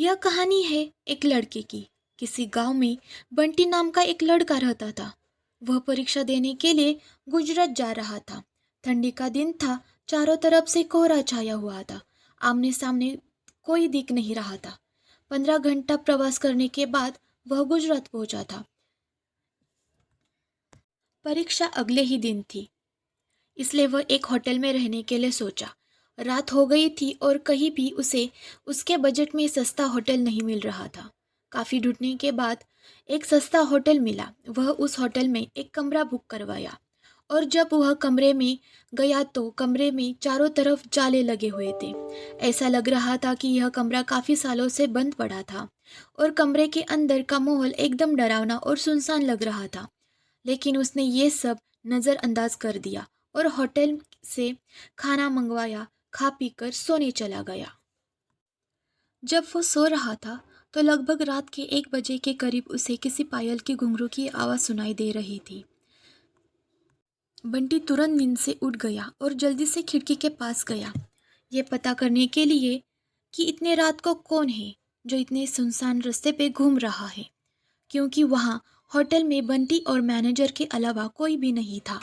यह कहानी है एक लड़के की। किसी गांव में बंटी नाम का एक लड़का रहता था। वह परीक्षा देने के लिए गुजरात जा रहा था। ठंडी का दिन था। चारों तरफ से कोहरा छाया हुआ था। आमने सामने कोई दिख नहीं रहा था। 15 घंटा प्रवास करने के बाद वह गुजरात पहुंचा था। परीक्षा अगले ही दिन थी, इसलिए वह एक होटल में रहने के लिए सोचा। रात हो गई थी और कहीं भी उसे उसके बजट में सस्ता होटल नहीं मिल रहा था। काफ़ी ढूंढने के बाद एक सस्ता होटल मिला। वह उस होटल में एक कमरा बुक करवाया और जब वह कमरे में गया तो कमरे में चारों तरफ जाले लगे हुए थे। ऐसा लग रहा था कि यह कमरा काफ़ी सालों से बंद पड़ा था और कमरे के अंदर का माहौल एकदम डरावना और सुनसान लग रहा था। लेकिन उसने ये सब नज़रअंदाज कर दिया और होटल से खाना मंगवाया, खा पी कर सोने चला गया। जब वो सो रहा था तो लगभग रात के 1 बजे के करीब उसे किसी पायल की घुंघरू की आवाज़ सुनाई दे रही थी। बंटी तुरंत नींद से उठ गया और जल्दी से खिड़की के पास गया, ये पता करने के लिए कि इतने रात को कौन है जो इतने सुनसान रास्ते पे घूम रहा है, क्योंकि वहाँ होटल में बंटी और मैनेजर के अलावा कोई भी नहीं था।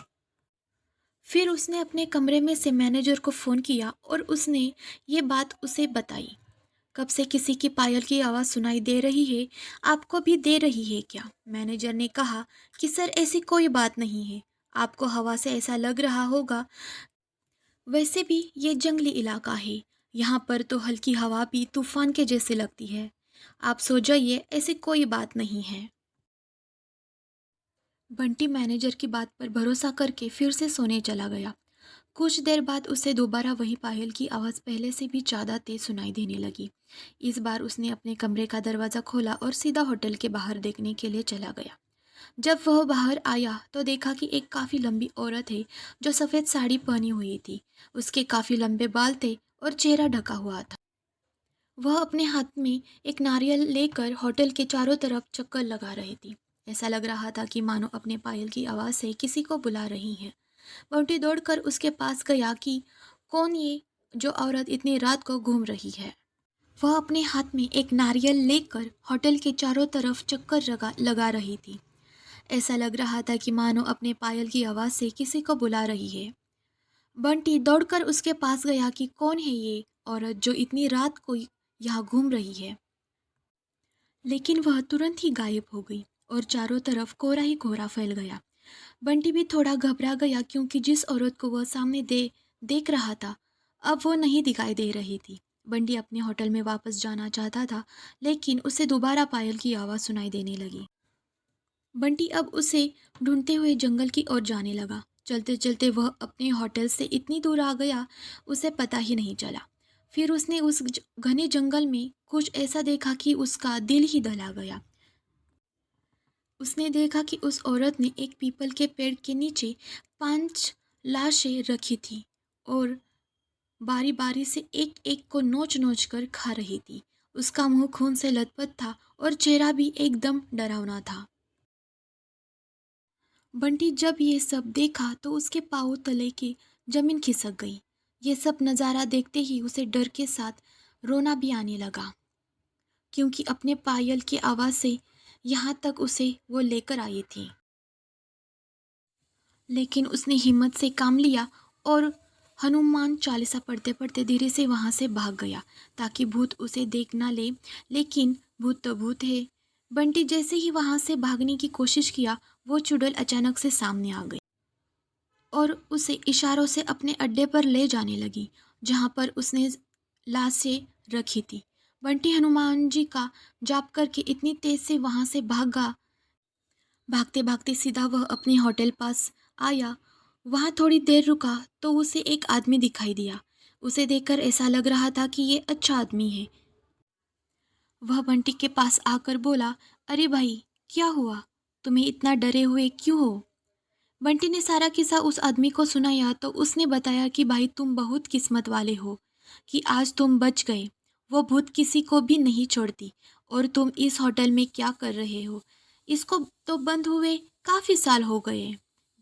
फिर उसने अपने कमरे में से मैनेजर को फ़ोन किया और उसने ये बात उसे बताई। कब से किसी की पायल की आवाज़ सुनाई दे रही है, आपको भी दे रही है क्या? मैनेजर ने कहा कि सर ऐसी कोई बात नहीं है, आपको हवा से ऐसा लग रहा होगा। वैसे भी ये जंगली इलाका है, यहाँ पर तो हल्की हवा भी तूफान के जैसे लगती है। आप सो जाइए, ऐसी कोई बात नहीं है। बंटी मैनेजर की बात पर भरोसा करके फिर से सोने चला गया। कुछ देर बाद उसे दोबारा वही पायल की आवाज़ पहले से भी ज़्यादा तेज सुनाई देने लगी। इस बार उसने अपने कमरे का दरवाज़ा खोला और सीधा होटल के बाहर देखने के लिए चला गया। जब वह बाहर आया तो देखा कि एक काफ़ी लंबी औरत है जो सफ़ेद साड़ी पहनी हुई थी। उसके काफ़ी लंबे बाल थे और चेहरा ढका हुआ था। वह अपने हाथ में एक नारियल लेकर होटल के चारों तरफ चक्कर लगा रही थी। ऐसा लग रहा था कि मानो अपने पायल की आवाज़ से किसी को बुला रही है। बंटी दौड़कर उसके पास गया कि कौन ये जो औरत इतनी रात को घूम रही है। वह अपने हाथ में एक नारियल लेकर होटल के चारों तरफ चक्कर लगा रही थी। ऐसा लग रहा था कि मानो अपने पायल की आवाज़ से किसी को बुला रही है। बंटी दौड़कर उसके पास गया कि कौन है ये औरत जो इतनी रात को यहाँ घूम रही है। लेकिन वह तुरंत ही गायब हो गई और चारों तरफ कोहरा ही कोहरा फैल गया। बंटी भी थोड़ा घबरा गया, क्योंकि जिस औरत को वह सामने देख रहा था अब वो नहीं दिखाई दे रही थी। बंटी अपने होटल में वापस जाना चाहता था, लेकिन उसे दोबारा पायल की आवाज़ सुनाई देने लगी। बंटी अब उसे ढूंढते हुए जंगल की ओर जाने लगा। चलते चलते वह अपने होटल से इतनी दूर आ गया उसे पता ही नहीं चला। फिर उसने उस घने जंगल में कुछ ऐसा देखा कि उसका दिल ही दहला गया। उसने देखा कि उस औरत ने एक पीपल के पेड़ के नीचे 5 लाशें रखी थी और बारी बारी से एक एक को नोच नोच कर खा रही थी। उसका मुंह खून से लथपथ था और चेहरा भी एकदम डरावना था। बंटी जब ये सब देखा तो उसके पाँव तले की जमीन खिसक गई। ये सब नज़ारा देखते ही उसे डर के साथ रोना भी आने लगा, क्योंकि अपने पायल की आवाज़ से यहाँ तक उसे वो लेकर आई थी। लेकिन उसने हिम्मत से काम लिया और हनुमान चालीसा पढ़ते पढ़ते धीरे से वहाँ से भाग गया, ताकि भूत उसे देख ना ले। लेकिन भूत तो भूत है। बंटी जैसे ही वहाँ से भागने की कोशिश किया, वो चुड़ैल अचानक से सामने आ गई और उसे इशारों से अपने अड्डे पर ले जाने लगी, जहाँ पर उसने लाशें रखी थी। बंटी हनुमान जी का जाप करके इतनी तेज से वहाँ से भागा। भागते भागते सीधा वह अपने होटल पास आया। वहाँ थोड़ी देर रुका तो उसे एक आदमी दिखाई दिया। उसे देखकर ऐसा लग रहा था कि ये अच्छा आदमी है। वह बंटी के पास आकर बोला, अरे भाई, क्या हुआ? तुम्हें इतना डरे हुए क्यों हो? बंटी ने सारा किस्सा उस आदमी को सुनाया तो उसने बताया कि भाई, तुम बहुत किस्मत वाले हो कि आज तुम बच गए। वो भूत किसी को भी नहीं छोड़ती। और तुम इस होटल में क्या कर रहे हो? इसको तो बंद हुए काफ़ी साल हो गए।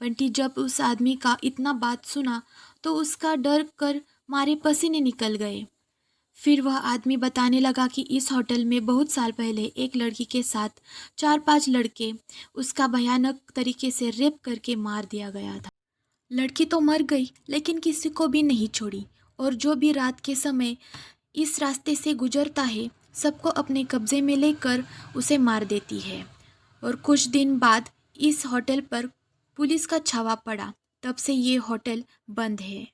बंटी जब उस आदमी का इतना बात सुना तो उसका डर कर मारे पसीने निकल गए। फिर वह आदमी बताने लगा कि इस होटल में बहुत साल पहले एक लड़की के साथ 4-5 लड़के उसका भयानक तरीके से रेप करके मार दिया गया था। लड़की तो मर गई लेकिन किसी को भी नहीं छोड़ी, और जो भी रात के समय इस रास्ते से गुजरता है सबको अपने कब्जे में लेकर उसे मार देती है। और कुछ दिन बाद इस होटल पर पुलिस का छावा पड़ा, तब से ये होटल बंद है।